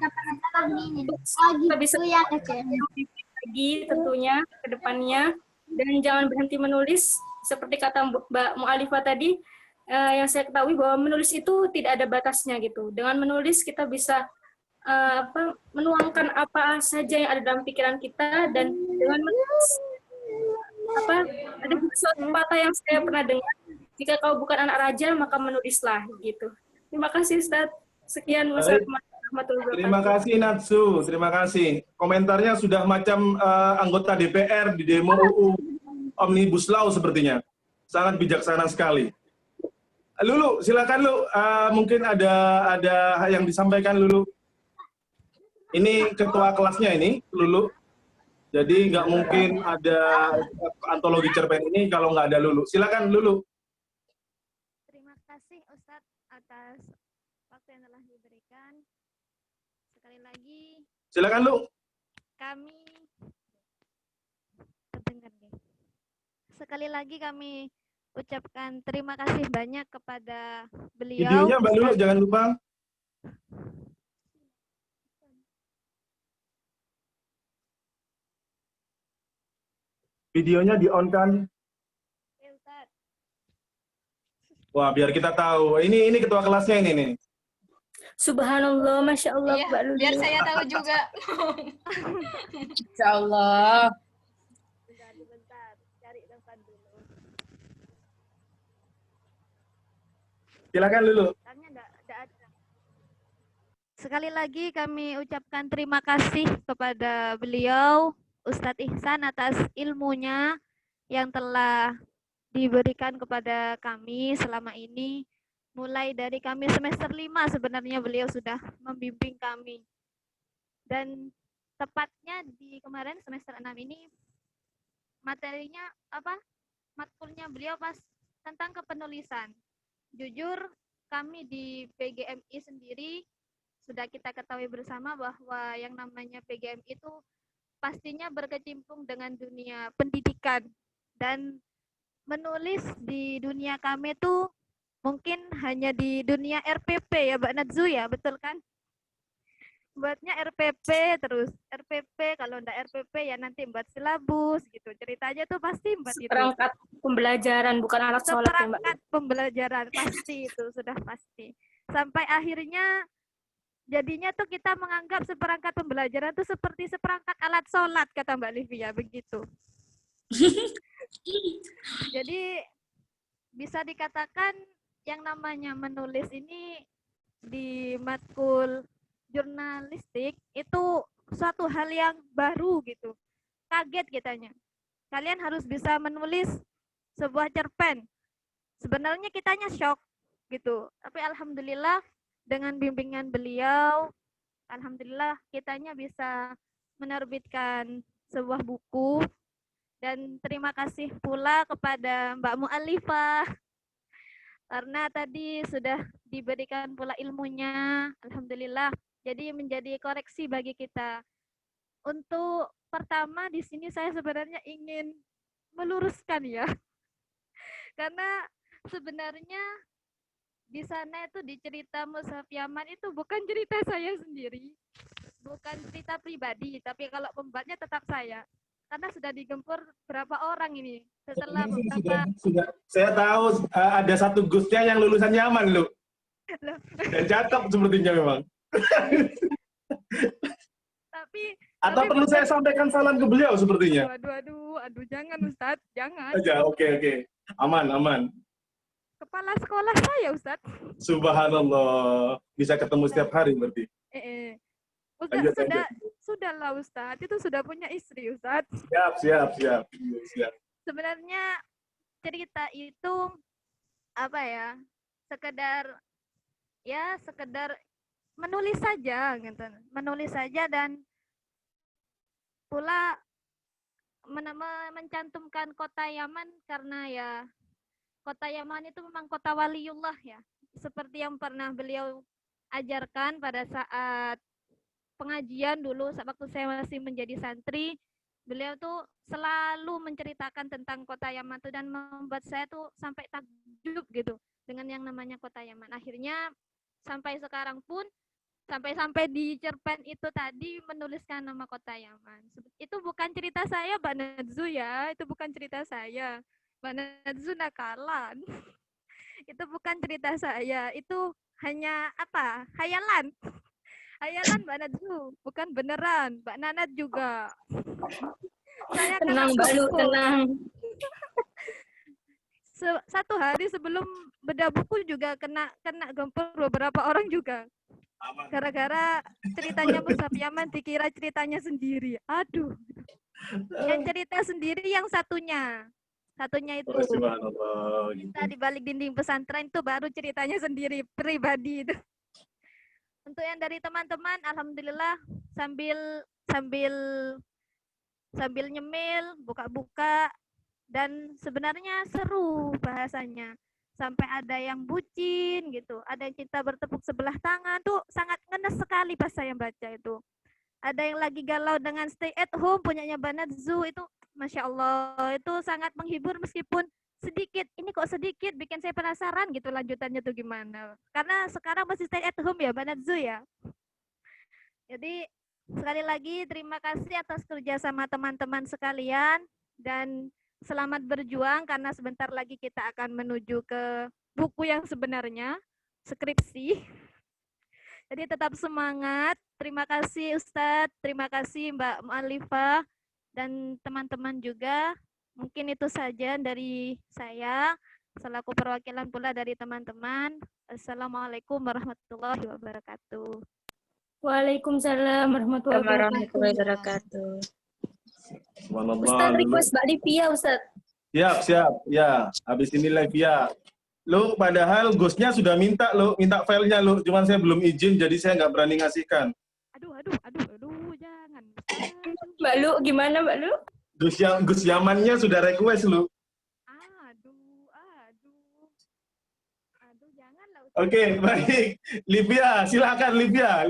kita bisa lagi tentunya ke depannya, dan jangan berhenti menulis seperti kata Mbak Mu'alifah tadi. Yang saya ketahui bahwa menulis itu tidak ada batasnya gitu. Dengan menulis kita bisa menuangkan apa saja yang ada dalam pikiran kita, dan dengan menulis ada suatu kata yang saya pernah dengar, jika kau bukan anak raja maka menulislah gitu. Terima kasih Ustaz. Sekian, wassalamualaikum warahmatullahi wabarakatuh. Terima kasih Natsu, terima kasih. Komentarnya sudah macam anggota DPR di demo UU Omnibus Law sepertinya. Sangat bijaksana sekali. Lulu, silakan Lu. Mungkin ada yang disampaikan Lulu. Ini ketua kelasnya ini, Lulu. Jadi nggak mungkin ada antologi cerpen ini kalau nggak ada Lulu. Silakan Lulu. Terima kasih Ustadz atas waktu yang telah diberikan. Sekali lagi. Silakan Lu. Sekali lagi kami ucapkan terima kasih banyak kepada beliau. Videonya Mbak Lulu jangan lupa. Videonya di-on-kan. Wah, biar kita tahu. Ini ketua kelasnya ini nih. Subhanallah, Masya Allah, Iya, Mbak Lulu. biar saya tahu juga. Insya Allah. Bentar, cari tempat dulu. Silakan Lulu. Sekali lagi kami ucapkan terima kasih kepada beliau, Ustadz Ihsan, atas ilmunya yang telah diberikan kepada kami selama ini. Mulai dari kami semester 5 sebenarnya beliau sudah membimbing kami. Dan tepatnya di kemarin semester 6 ini materinya matkulnya beliau pas tentang kepenulisan. Jujur kami di PGMI sendiri sudah kita ketahui bersama bahwa yang namanya PGMI itu pastinya berkecimpung dengan dunia pendidikan, dan menulis di dunia kami itu mungkin hanya di dunia RPP ya Mbak Natsu ya, betul kan? Buatnya RPP terus, RPP kalau enggak RPP ya nanti buat silabus gitu. Ceritanya tuh pasti buat itu. Perangkat pembelajaran bukan alat sholat ya Mbak. Perangkat pembelajaran pasti itu sudah pasti. Sampai akhirnya jadinya tuh kita menganggap seperangkat pembelajaran itu seperti seperangkat alat sholat kata Mbak Livia begitu. Jadi bisa dikatakan yang namanya menulis ini di matkul jurnalistik itu suatu hal yang baru gitu. Kaget kitanya. Kalian harus bisa menulis sebuah cerpen. Sebenarnya kitanya shock gitu. Tapi alhamdulillah dengan bimbingan beliau, alhamdulillah kitanya bisa menerbitkan sebuah buku. Dan terima kasih pula kepada Mbak Mu'alifah karena tadi sudah diberikan pula ilmunya, alhamdulillah. Jadi menjadi koreksi bagi kita. Untuk pertama di sini saya sebenarnya ingin meluruskan ya. Karena sebenarnya di sana itu di cerita Mushaf Yaman itu bukan cerita saya sendiri. bukan cerita pribadi, tapi kalau pembuatnya tetap saya. Karena sudah digempur berapa orang ini. Setelah beberapa Sudah, saya tahu ada satu Gusnya yang lulusan Yaman, loh. Loh. Dan cakep sepertinya memang. Atau perlu saya sampaikan salam ke beliau sepertinya? Aduh, jangan Ustadz, jangan. Aja, oke. Aman. Kepala sekolah saya, Ustadz. Subhanallah. Bisa ketemu setiap hari berarti. Ustadz, sudahlah Ustadz, itu sudah punya istri, Ustadz. Siap. Sebenarnya cerita itu apa ya? Sekedar menulis saja gitu. Menulis saja dan pula mencantumkan kota Yaman karena ya kota Yaman itu memang kota waliullah ya. Seperti yang pernah beliau ajarkan pada saat pengajian dulu waktu saya masih menjadi santri, beliau tuh selalu menceritakan tentang kota Yaman itu dan membuat saya tuh sampai takjub gitu dengan yang namanya kota Yaman. Akhirnya sampai sekarang pun sampai di cerpen itu tadi menuliskan nama kota Yaman. Itu bukan cerita saya, Mbak Nadzu ya. Itu bukan cerita saya. Mbak Nadzu nakalan. Itu bukan cerita saya. Itu hanya hayalan. Hayalan Mbak Nadzu, bukan beneran. Mbak Nanat juga. Saya Tenang, Mbak Lu, tenang. Satu hari sebelum bedah buku juga kena gempur beberapa orang juga. Gara-gara ceritanya Musab Yaman dikira ceritanya sendiri. Aduh. Yang cerita sendiri yang satunya itu. Kita di balik dinding pesantren itu baru ceritanya sendiri pribadi itu. Untuk yang dari teman-teman, alhamdulillah sambil nyemil, buka-buka, dan sebenarnya seru bahasanya. Sampai ada yang bucin gitu, ada yang kita bertepuk sebelah tangan, tuh sangat ngenes sekali pas saya baca itu. Ada yang lagi galau dengan stay at home punyanya Mbak Nadzu, itu Masya Allah, itu sangat menghibur meskipun sedikit. Ini kok sedikit, bikin saya penasaran gitu lanjutannya tuh gimana. Karena sekarang masih stay at home ya Mbak Nadzu ya. Jadi sekali lagi terima kasih atas kerjasama teman-teman sekalian dan selamat berjuang karena sebentar lagi kita akan menuju ke buku yang sebenarnya, skripsi. Jadi tetap semangat. Terima kasih Ustadz, terima kasih Mbak Mu'alifah dan teman-teman juga. Mungkin itu saja dari saya, selaku perwakilan pula dari teman-teman. Assalamualaikum warahmatullahi wabarakatuh. Waalaikumsalam warahmatullahi wabarakatuh. Ustaz request Mbak Livia, Ustaz. Siap. Ya, habis ini Livia. Lo padahal Gusnya sudah minta filenya lo, cuman saya belum izin jadi saya nggak berani ngasihkan. Aduh, jangan. Mbak Lu, gimana Mbak Lu? Gus Yamannya sudah request lo. Aduh, janganlah. Oke, baik. Livia, silakan Livia.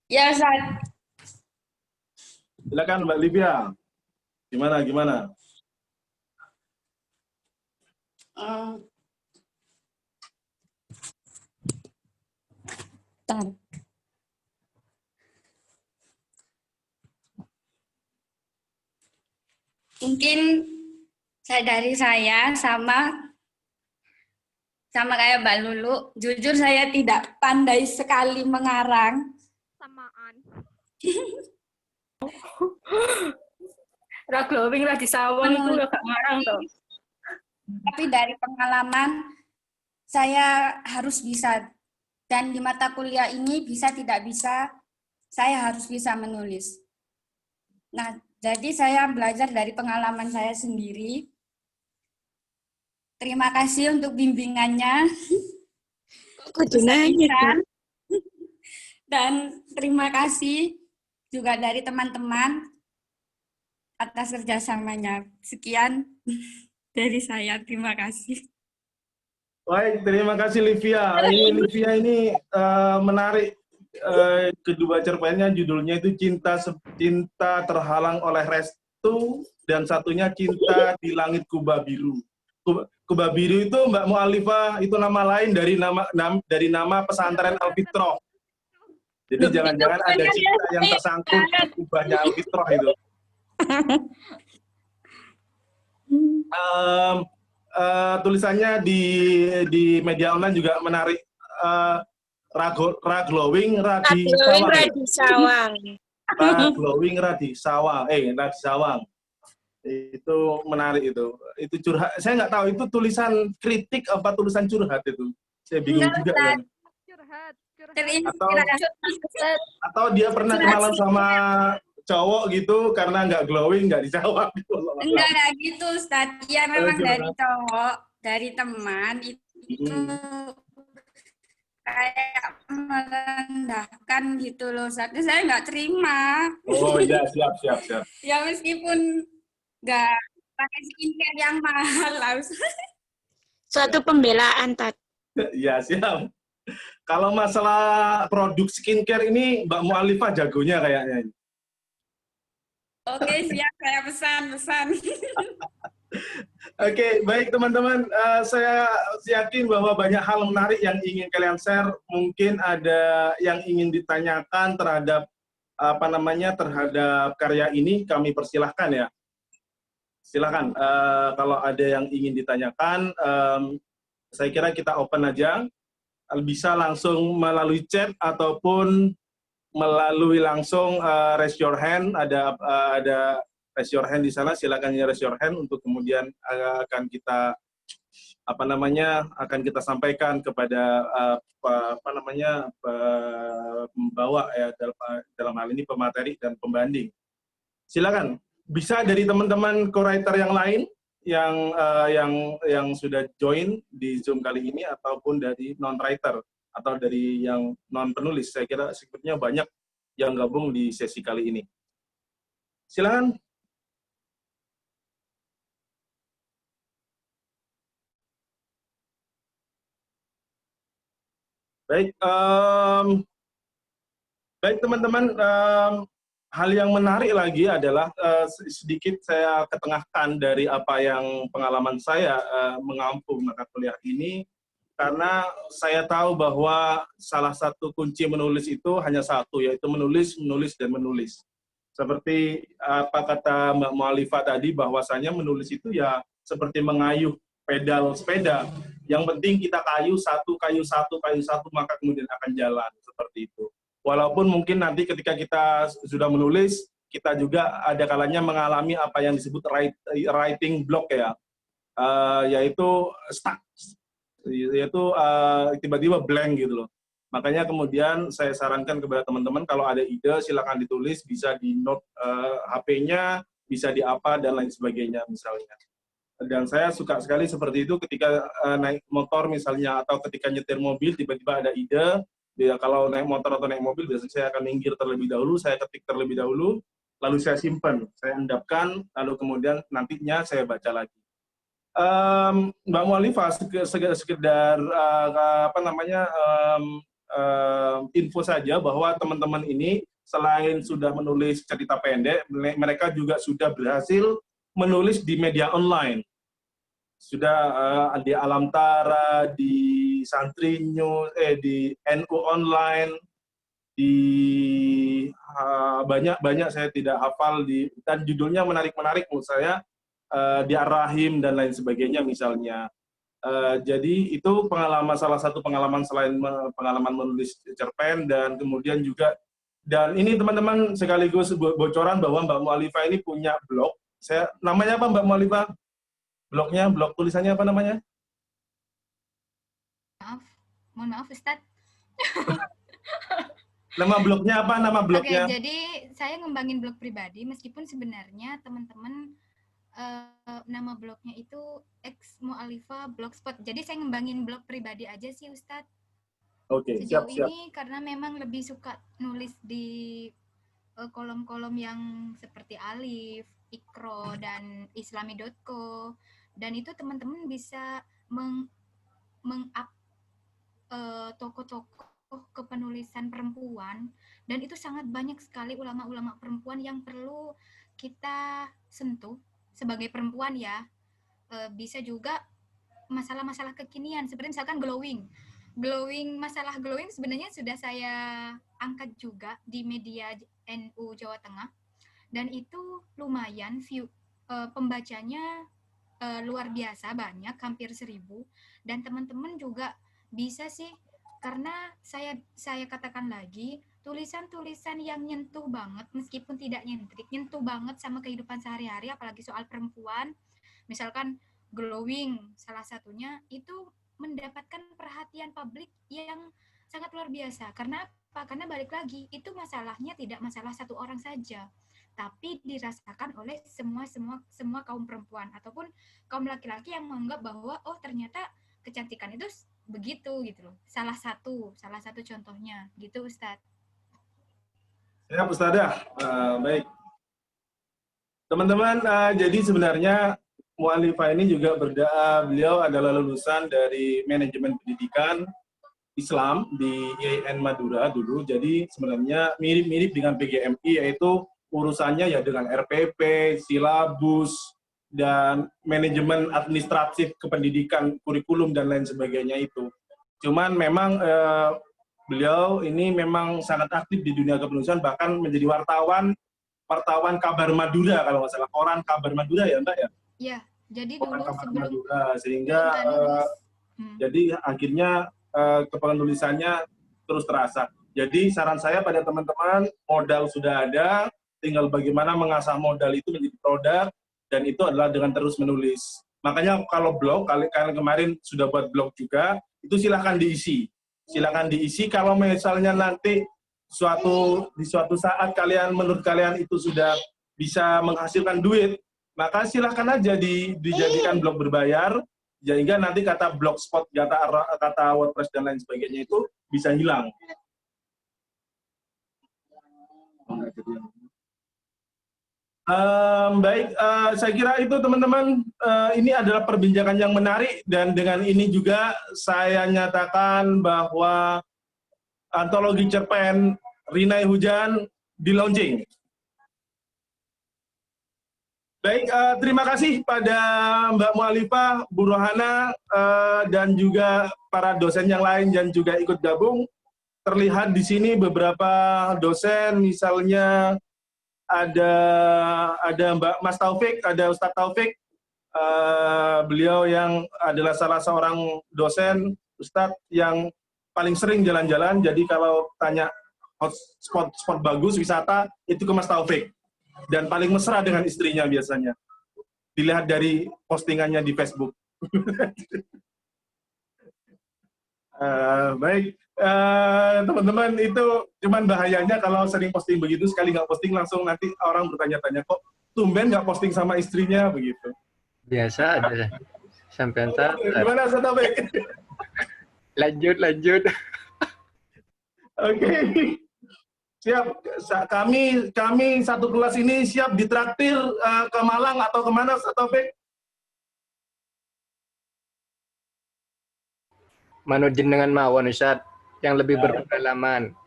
Ya, Ustaz. Silakan Mbak Livia. Gimana? Mungkin dari saya sama kayak Mbak Lulu, jujur saya tidak pandai sekali mengarang. Samaan. Ra glowing ra disawang itu gak ngarang toh. Tapi dari pengalaman saya harus bisa, dan di mata kuliah ini bisa tidak bisa saya harus bisa menulis. Nah, jadi saya belajar dari pengalaman saya sendiri. Terima kasih untuk bimbingannya. Dan terima kasih juga dari teman-teman atas kerjasamanya. Sekian dari saya, terima kasih. Baik, terima kasih Livia. Livia ini menarik. Kedua cerpennya judulnya itu Cinta Terhalang oleh Restu dan satunya Cinta di Langit Kuba Biru. Kubah Biru itu Mbak Mu'alifah itu nama lain dari nama pesantren Al-Fitrah. Jadi jangan-jangan ada cerita yang tersangkut di kubahnya Al-Fitrah itu. Tulisannya di media online juga menarik. Raglowing Radi Sawang. Radi Sawang. Raglowing Radi Sawang. Radi Sawang. Itu menarik itu. Itu curhat. Saya nggak tahu itu tulisan kritik apa tulisan curhat itu. Saya bingung juga kan. Atau dia pernah kenalan sama cowok gitu karena nggak glowing, nggak dijawab gitu. Enggak gitu, Ustaz. Ya memang dari cowok, dari teman itu kayak merendahkan gitu loh, Ustaz. Saya nggak terima. Oh iya, siap. Ya meskipun nggak pakai skincare yang mahal lah, Ustaz. Suatu pembelaan, Tat. Iya, siap. Kalau masalah produk skincare ini Mbak Mu'alifah jagonya kayaknya. Oke, siap. Saya pesan. Oke, baik teman-teman. Saya yakin bahwa banyak hal menarik yang ingin kalian share. Mungkin ada yang ingin ditanyakan terhadap terhadap karya ini. Kami persilahkan ya. Silahkan. Kalau ada yang ingin ditanyakan, saya kira kita open aja. Bisa langsung melalui chat ataupun melalui langsung raise your hand. Ada raise your hand di sana, silakan raise your hand untuk kemudian akan kita sampaikan kepada pembawa ya dalam hal ini pemateri dan pembanding. Silakan, bisa dari teman-teman co-writer yang lain yang sudah join di Zoom kali ini ataupun dari non-writer atau dari yang non-penulis. Saya kira sebetulnya banyak yang gabung di sesi kali ini. Silakan. Baik teman-teman, hal yang menarik lagi adalah sedikit saya ketengahkan dari apa yang pengalaman saya mengampu mata kuliah ini, karena saya tahu bahwa salah satu kunci menulis itu hanya satu, yaitu menulis, dan menulis. Seperti apa kata Mbak Mu'alifah tadi, bahwasanya menulis itu ya seperti mengayuh pedal sepeda. Yang penting kita kayu satu, maka kemudian akan jalan, seperti itu. Walaupun mungkin nanti ketika kita sudah menulis, kita juga ada kalanya mengalami apa yang disebut writing block ya, yaitu stuck, yaitu tiba-tiba blank gitu loh. Makanya kemudian saya sarankan kepada teman-teman kalau ada ide silakan ditulis, bisa di note HP-nya, bisa di apa dan lain sebagainya misalnya. Dan saya suka sekali seperti itu ketika naik motor misalnya atau ketika nyetir mobil tiba-tiba ada ide. Ya, kalau naik motor atau naik mobil, biasanya saya akan minggir terlebih dahulu, saya ketik terlebih dahulu, lalu saya simpan, saya endapkan, lalu kemudian nantinya saya baca lagi. Mbak Mu'alifah, sekedar info saja bahwa teman-teman ini selain sudah menulis cerita pendek, mereka juga sudah berhasil menulis di media online. Sudah di Alamtara, di Santri News, di NU Online, di banyak saya tidak hafal dan judulnya menarik menurut saya, di Ar-Rahim dan lain sebagainya misalnya. Jadi itu salah satu pengalaman selain pengalaman menulis cerpen, dan kemudian juga, dan ini teman-teman sekaligus bocoran bahwa Mbak Mu'alifah ini punya blog. Namanya apa Mbak Mu'alifah? Blog tulisannya apa namanya? Mohon maaf Ustadz. Nama blognya apa? Nama blognya? Oke, jadi saya ngembangin blog pribadi, meskipun sebenarnya teman-teman nama blognya itu X Mu'alifah Blogspot. Jadi saya ngembangin blog pribadi aja sih Ustadz. Oke, sejauh siap. ini karena memang lebih suka nulis di kolom-kolom yang seperti Alif, Ikro, dan islami.co. Dan itu teman-teman bisa meng-up tokoh-tokoh kepenulisan perempuan, dan itu sangat banyak sekali ulama-ulama perempuan yang perlu kita sentuh sebagai perempuan ya. Bisa juga masalah-masalah kekinian seperti misalkan masalah glowing sebenarnya sudah saya angkat juga di media NU Jawa Tengah, dan itu lumayan pembacanya luar biasa banyak, hampir 1.000, dan teman-teman juga bisa sih, karena saya katakan lagi, tulisan-tulisan yang nyentuh banget, meskipun tidak nyentrik, nyentuh banget sama kehidupan sehari-hari, apalagi soal perempuan, misalkan glowing salah satunya, itu mendapatkan perhatian publik yang sangat luar biasa. Karena apa? Karena balik lagi, itu masalahnya tidak masalah satu orang saja, tapi dirasakan oleh semua kaum perempuan ataupun kaum laki-laki yang menganggap bahwa oh ternyata kecantikan itu begitu gitu loh. Salah satu contohnya gitu, Ustadz. Siap, Ustadzah. Baik. Teman-teman, jadi sebenarnya Mu'alifah ini juga beliau adalah lulusan dari manajemen pendidikan Islam di IAIN Madura dulu. Jadi sebenarnya mirip-mirip dengan PGMI, yaitu urusannya ya dengan RPP, silabus, dan manajemen administratif kependidikan, kurikulum, dan lain sebagainya itu. Cuman memang beliau ini memang sangat aktif di dunia kepenulisan, bahkan menjadi wartawan Kabar Madura kalau nggak salah, koran Kabar Madura ya Mbak ya? Iya, jadi Koran dulu Kabar sebelum Madura, sehingga jadi akhirnya kepenulisannya terus terasa. Jadi saran saya pada teman-teman, modal sudah ada, tinggal bagaimana mengasah modal itu menjadi produk, dan itu adalah dengan terus menulis. Makanya kalau blog, kalian kemarin sudah buat blog juga, itu silahkan diisi. Silahkan diisi, kalau misalnya nanti di suatu saat menurut kalian itu sudah bisa menghasilkan duit, maka silahkan aja dijadikan blog berbayar, sehingga nanti kata blogspot, kata WordPress, dan lain sebagainya itu bisa hilang. Baik, saya kira itu teman-teman, ini adalah perbincangan yang menarik, dan dengan ini juga saya nyatakan bahwa antologi cerpen Rinai Hujan di launching. Baik, terima kasih pada Mbak Mu'alifah, Bu Rohana, dan juga para dosen yang lain yang juga ikut gabung. Terlihat di sini beberapa dosen, misalnya ada Mas Taufik, ada Ustadz Taufik, beliau yang adalah salah seorang dosen, Ustadz yang paling sering jalan-jalan, jadi kalau tanya spot bagus, wisata, itu ke Mas Taufik. Dan paling mesra dengan istrinya biasanya. Dilihat dari postingannya di Facebook. Baik, teman-teman, itu cuman bahayanya kalau sering posting begitu, sekali nggak posting langsung nanti orang bertanya-tanya, kok tumben nggak posting sama istrinya, begitu. Biasa ada. Sampai entar. Gimana, Ustaz Taufik? Lanjut. Oke. Siap, kami satu kelas ini siap ditraktir ke Malang atau kemana, Ustaz Taufik? Manujin dengan mawon, Ustaz, yang lebih berpengalaman.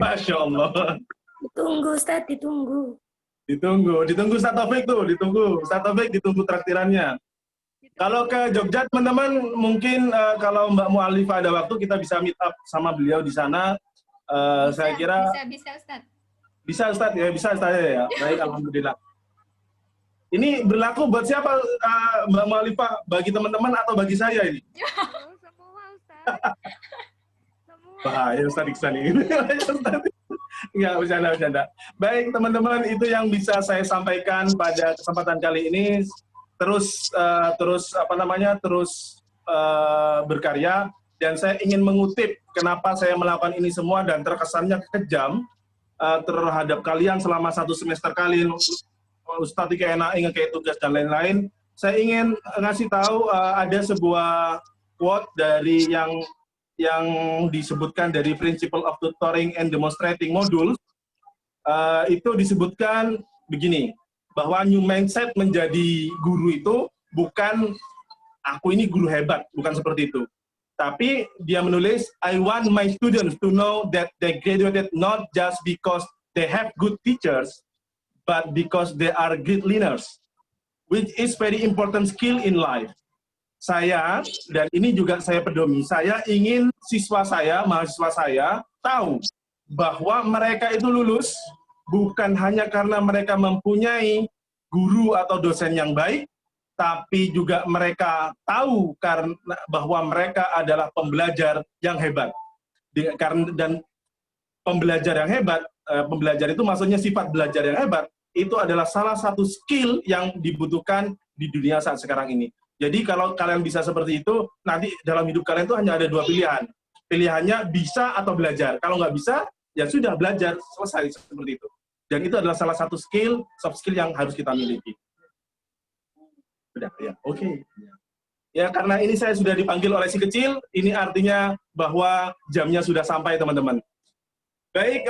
Masya Allah. Ditunggu, Ustaz, ditunggu. Ditunggu Ustaz Taufik tuh, Ustaz Taufik ditunggu traktirannya. Kalau ke Jogja, teman-teman, mungkin kalau Mbak Mu'alifah ada waktu, kita bisa meet up sama beliau di sana. Saya kira bisa Ustaz. Bisa Ustaz ya. Baik, alhamdulillah. Ini berlaku buat siapa, Mbak Mu'alifah? Bagi teman-teman atau bagi saya ini? Semua, Ustaz. Semua. Bahaya Ustaz Iksan ini. Enggak, bercanda. Baik, teman-teman, itu yang bisa saya sampaikan pada kesempatan kali ini. Terus berkarya. Dan saya ingin mengutip kenapa saya melakukan ini semua dan terkesannya kejam terhadap kalian selama 1 semester kalian, Ustadz kayak kayak tugas dan lain-lain. Saya ingin ngasih tahu ada sebuah quote dari yang disebutkan dari Principle of Tutoring and Demonstrating Module. Itu disebutkan begini, bahwa new mindset menjadi guru itu bukan aku ini guru hebat, bukan seperti itu. Tapi dia menulis, I want my students to know that they graduated not just because they have good teachers, but because they are great learners, which is very important skill in life. saya, dan ini juga saya pedomi, saya ingin siswa saya, mahasiswa saya, tahu bahwa mereka itu lulus bukan hanya karena mereka mempunyai guru atau dosen yang baik, tapi juga mereka tahu karena bahwa mereka adalah pembelajar yang hebat. Dan pembelajar yang hebat, pembelajar itu maksudnya sifat belajar yang hebat, itu adalah salah satu skill yang dibutuhkan di dunia saat sekarang ini. Jadi kalau kalian bisa seperti itu, nanti dalam hidup kalian itu hanya ada 2 pilihan. Pilihannya bisa atau belajar. Kalau nggak bisa, ya sudah belajar, selesai seperti itu. Dan itu adalah salah satu skill, soft skill yang harus kita miliki. Sudah, ya, oke. Ya, karena ini saya sudah dipanggil oleh si kecil, ini artinya bahwa jamnya sudah sampai, teman-teman. Baik,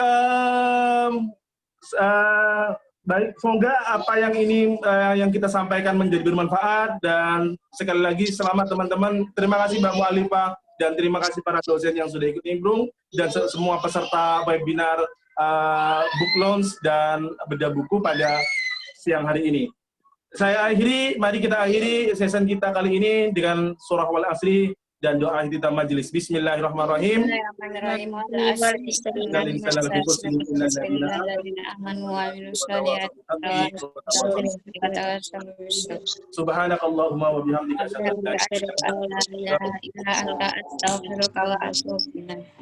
baik, semoga apa yang ini yang kita sampaikan menjadi bermanfaat, dan sekali lagi selamat teman-teman. Terima kasih Mbak Mu'alifah dan terima kasih para dosen yang sudah ikut nimbrung dan semua peserta webinar book launch dan bedah buku pada siang hari ini. Mari kita akhiri session kita kali ini dengan surah Wal Asri dan doa kita majelis. Bismillahirrahmanirrahim. Subhanakallahumma wa bihamdika asyhadu an la ilaha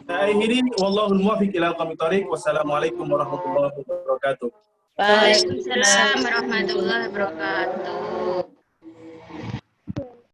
akhiri wallahul muwaffiq ila aqwamit thoriq. Wassalamualaikum warahmatullahi wabarakatuh. Waalaikumsalam warahmatullahi wabarakatuh.